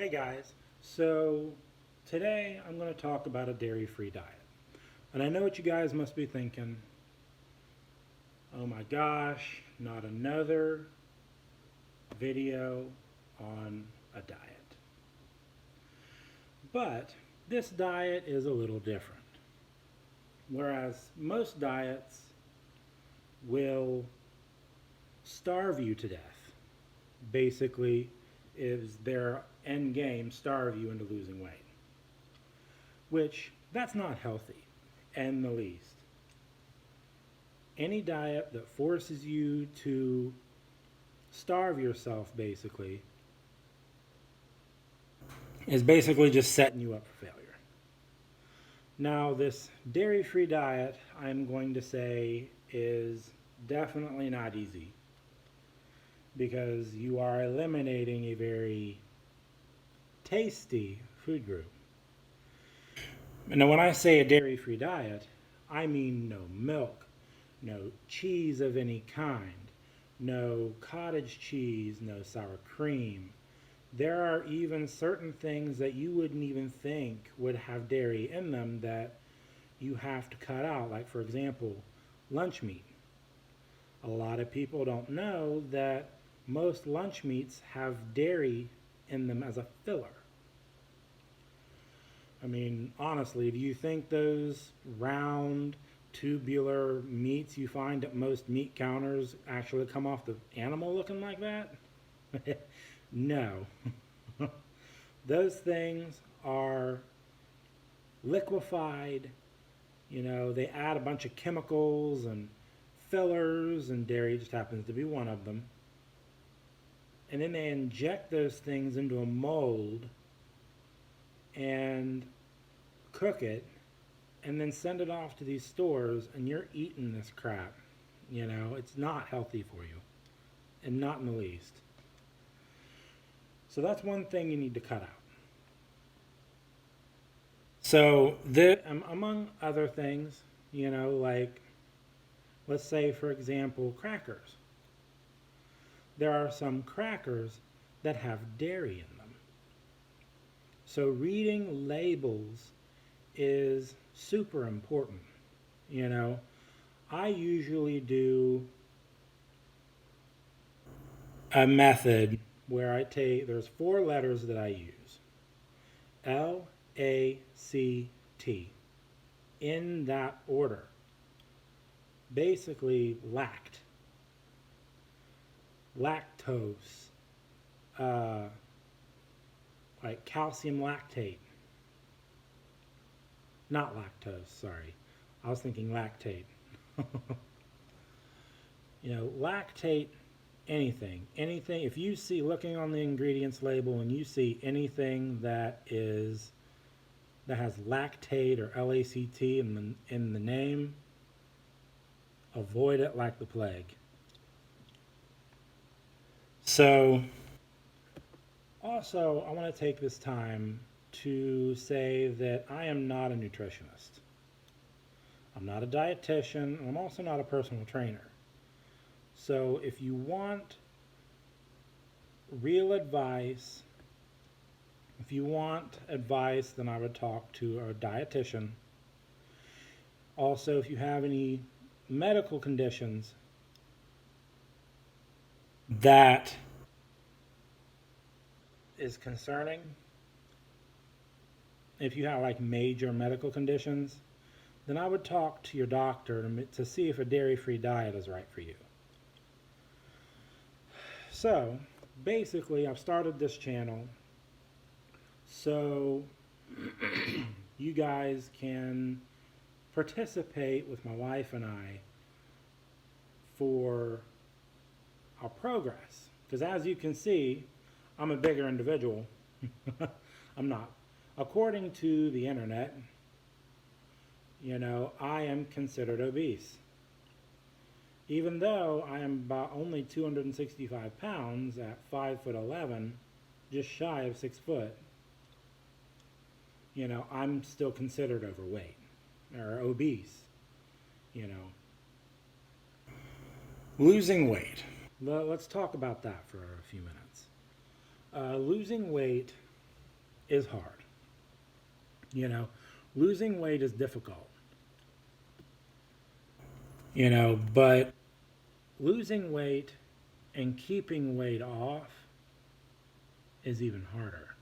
Hey guys, so today I'm going to talk about a dairy-free diet. And I know what you guys must be thinking. Oh my gosh, not another video on a diet. But this diet is a little different. Whereas most diets will starve you to death, basically is their end game, starve you into losing weight, which that's not healthy in the least. Any diet that forces you to starve yourself basically is basically just setting you up for failure. Now this dairy-free diet, I'm going to say, is definitely not easy because you are eliminating a very tasty food group. Now when I say a dairy-free diet, I mean no milk, no cheese of any kind, no cottage cheese, no sour cream. There are even certain things that you wouldn't even think would have dairy in them that you have to cut out, like for example, lunch meat. A lot of people don't know that most lunch meats have dairy in them as a filler. I mean, honestly, do you think those round, tubular meats you find at most meat counters actually come off the animal looking like that? No. Those things are liquefied. You know, they add a bunch of chemicals and fillers, and dairy just happens to be one of them. And then they inject those things into a mold and cook it and then send it off to these stores, and you're eating this crap. You know, it's not healthy for you, and not in the least. So that's one thing you need to cut out. So among other things, you know, like let's say for example crackers. There are some crackers that have dairy in them. So reading labels is super important. You know, I usually do a method where I take, there's 4 letters that I use. L-A-C-T. In that order. Basically, lactose, like calcium lactate. Not lactose, sorry. I was thinking lactate. You know, lactate anything. If you see, looking on the ingredients label and you see anything that has lactate or LACT in the name, avoid it like the plague. So, also, I want to take this time to say that I am not a nutritionist. I'm not a dietitian, and I'm also not a personal trainer. So if you want real advice, then I would talk to a dietitian. Also, if you have any medical conditions that is concerning, if you have like major medical conditions, then I would talk to your doctor to see if a dairy-free diet is right for you. So basically I've started this channel so you guys can participate with my wife and I for our progress. Because as you can see, I'm a bigger individual. I'm not. According to the internet, you know, I am considered obese. Even though I am about only 265 pounds at 5'11", just shy of 6 foot, you know, I'm still considered overweight or obese, you know. Losing weight. Let's talk about that for a few minutes. Losing weight is hard. You know, losing weight is difficult. But losing weight and keeping weight off is even harder.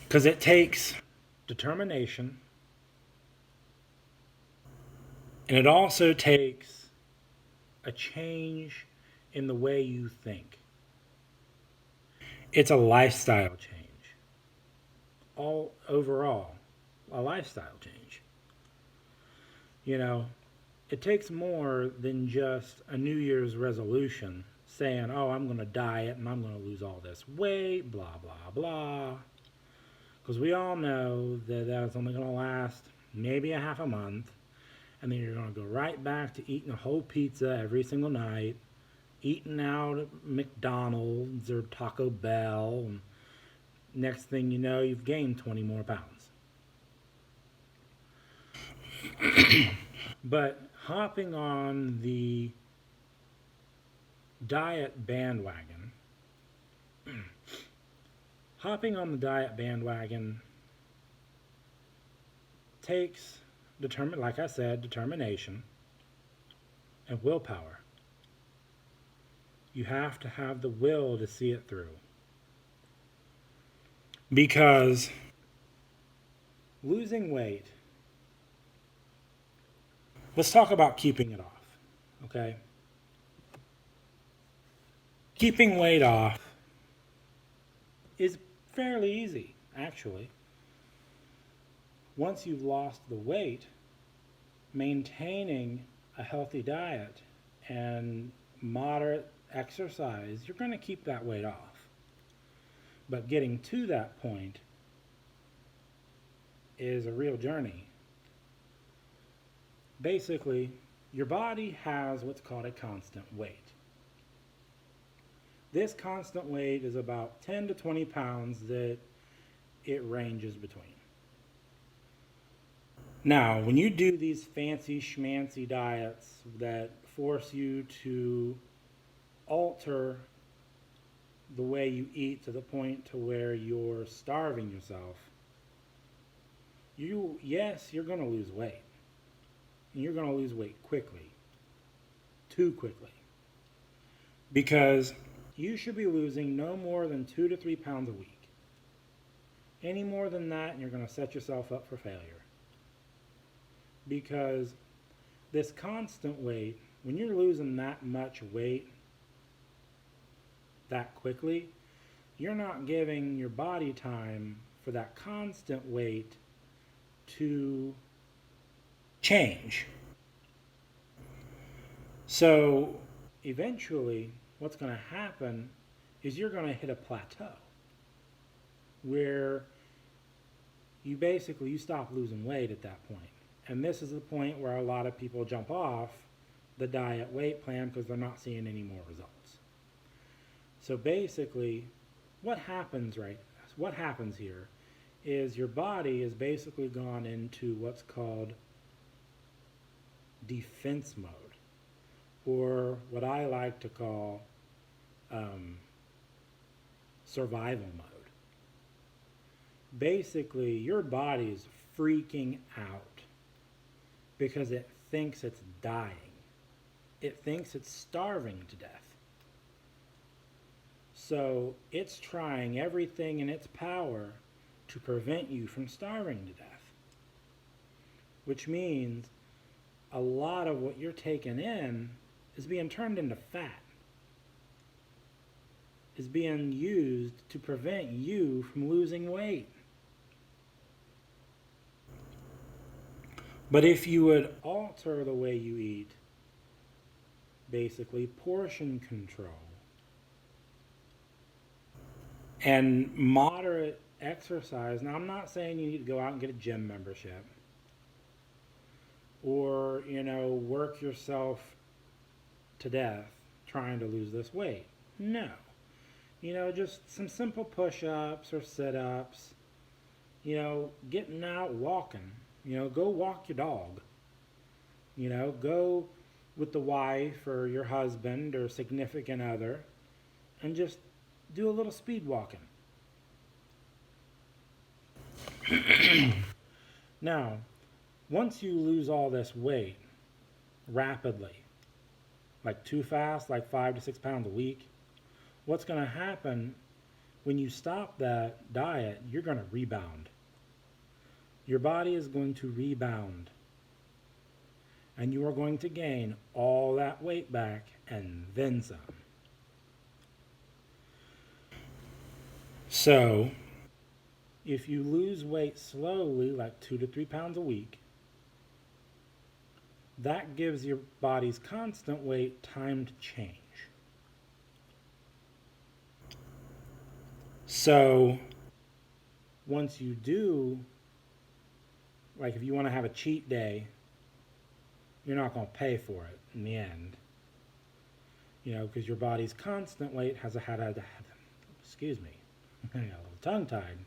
Because it takes determination, and it also takes a change in the way you think. It's a lifestyle change. All overall, a lifestyle change. It takes more than just a New Year's resolution saying, oh, I'm going to diet and I'm going to lose all this weight, blah, blah, blah. Because we all know that that's only going to last maybe a half a month. And then you're going to go right back to eating a whole pizza every single night, eating out at McDonald's or Taco Bell. And next thing you know, you've gained 20 more pounds. But hopping on the diet bandwagon, takes, like I said, determination and willpower. You have to have the will to see it through. Because losing weight, let's talk about keeping it off, okay? Keeping weight off is fairly easy, actually. Once you've lost the weight, maintaining a healthy diet and moderate exercise, you're going to keep that weight off. But getting to that point is a real journey. Basically, your body has what's called a constant weight. This constant weight is about 10 to 20 pounds that it ranges between. Now, when you do these fancy schmancy diets that force you to alter the way you eat to the point to where you're starving yourself, you're going to lose weight. And you're going to lose weight quickly. Too quickly. Because you should be losing no more than 2 to 3 pounds a week. Any more than that, and you're going to set yourself up for failure. Because this constant weight, when you're losing that much weight that quickly, you're not giving your body time for that constant weight to change. So eventually what's going to happen is you're going to hit a plateau where you stop losing weight at that point. And this is the point where a lot of people jump off the diet weight plan because they're not seeing any more results. So basically what happens here is your body has basically gone into what's called defense mode, or what I like to call survival mode. Basically, your body is freaking out because it thinks it's dying. It thinks it's starving to death. So it's trying everything in its power to prevent you from starving to death. Which means a lot of what you're taking in is being turned into fat. Is being used to prevent you from losing weight. But if you would alter the way you eat, basically portion control, and moderate exercise. Now, I'm not saying you need to go out and get a gym membership or, work yourself to death trying to lose this weight. No. Just some simple push-ups or sit-ups, getting out walking, go walk your dog, go with the wife or your husband or significant other and just do a little speed walking. Now, once you lose all this weight rapidly, like too fast, like 5 to 6 pounds a week, what's going to happen when you stop that diet? You're going to rebound. Your body is going to rebound, and you are going to gain all that weight back and then some. So, if you lose weight slowly, like 2 to 3 pounds a week, that gives your body's constant weight time to change. So, once you do, like if you want to have a cheat day, you're not going to pay for it in the end. Because your body's constant weight has excuse me, I got a little tongue-tied.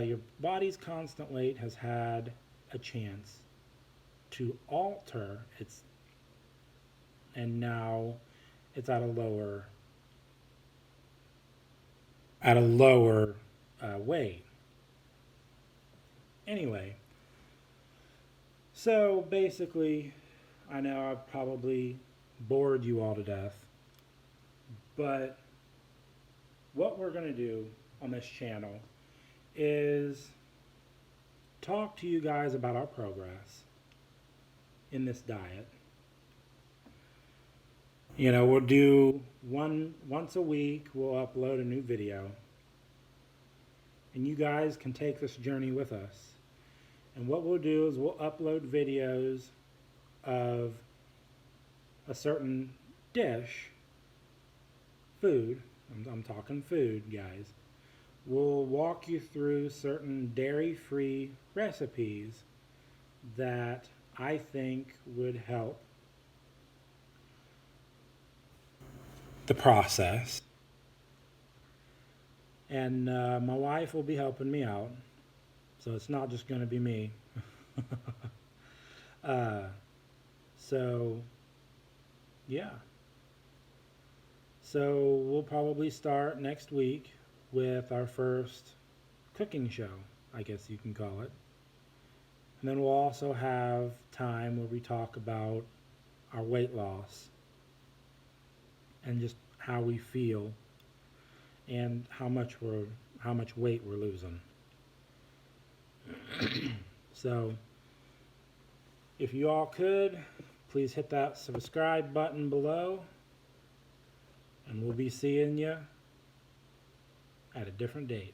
Your body's constant weight has had a chance to alter its, and now it's at a lower weight. Anyway, so basically, I know I've probably bored you all to death, but what we're going to do on this channel is talk to you guys about our progress in this diet. We'll do once a week, we'll upload a new video, and you guys can take this journey with us. And what we'll do is we'll upload videos of a certain dish, food, I'm talking food, guys. We'll walk you through certain dairy-free recipes that I think would help the process. And my wife will be helping me out, so it's not just going to be me. So, yeah. So we'll probably start next week with our first cooking show, I guess you can call it. And then we'll also have time where we talk about our weight loss and just how we feel and how much weight we're losing. So if you all could, please hit that subscribe button below, and we'll be seeing you at a different date.